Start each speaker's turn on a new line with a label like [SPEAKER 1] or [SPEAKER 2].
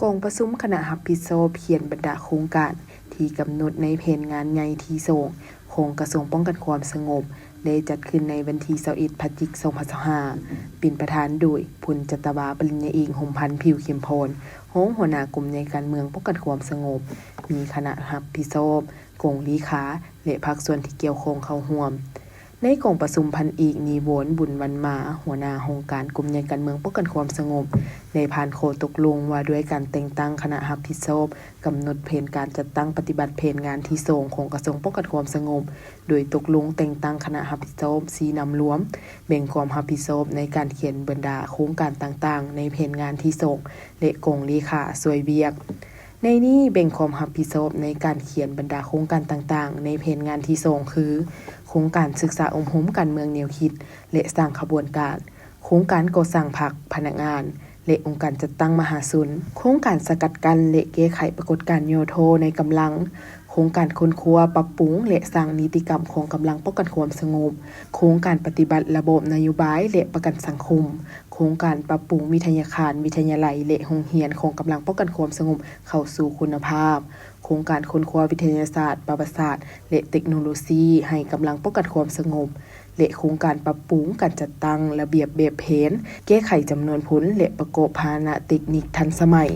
[SPEAKER 1] กองประชุมคณะรับผิดชอบเขียนบรรดาโครงการที่กำหนดในแผนงานใหญ่ที่ส่งของกระทรวงป้องกันความสงบได้จัดขึ้นในวันที่21พฤศจิกายน2025เป็นประธานโดยพลจัตวาปริญญาเอกหงส์พันธ์ผิวเข้มพรรองหัวหน้ากลุ่มในการเมืองป้องกันความสงบมีคณะรับผิดชอบกองลีขาและภาคส่วนที่เกี่ยวข้องเข้าร่วมในกองประชุมพันเอกนิวรณ์บุญวันมาหัวหน้าองค์การกลุ่มใหญ่การเมืองป้องกันความสงบในผ่านข้อตกลงว่าด้วยการแต่งตั้งคณะรับผิดชอบกำหนดแผนการจัดตั้งปฏิบัติแผนงานที่ส่งของกระทรวงป้องกันความสงบโดยตกลงแต่งตั้งคณะรับผิดชอบ4นำรวมแบ่งความรับผิดชอบในการเขียนบรรดาโครงการต่างๆในแผนงานที่ส่งและกองเลขาช่วยเวียกในนี้แบ่งความรับผิดชอบในการเขียนบรรดาโครงการต่างๆในแผนงานที่ส่งคือโครงการศึกษาอบรมการเมืองแนวคิดและสร้างขบวนการโครงการก่อสร้างพรรคพนักงานและองค์การจัดตั้งมหาชนโครงการสกัดกั้นและแก้ไขปรากฏการณ์ยโทในกำลังโครงการค้นคว้าปรับปรุงและสร้างนิติกรรมของกำลังป้องกันความสงบโครงการปฏิบัติระบบนโยบายและประกันสังคมโครงการปรับปรุงวิทยาคารวิทยาลัยและโรงเรียนของกำลังป้องกันความสงบเข้าสู่คุณภาพโครงการค้นคว้าวิทยาศาสตร์ประวัติศาสตร์และเทคโนโลยีให้กำลังป้องกันความสงบและโครงการปรับปรุงการจัดตั้งระเบียบแบบแผนแก้ไขจำนวนผลและประกอบพาหนะเทคนิคทันสมัย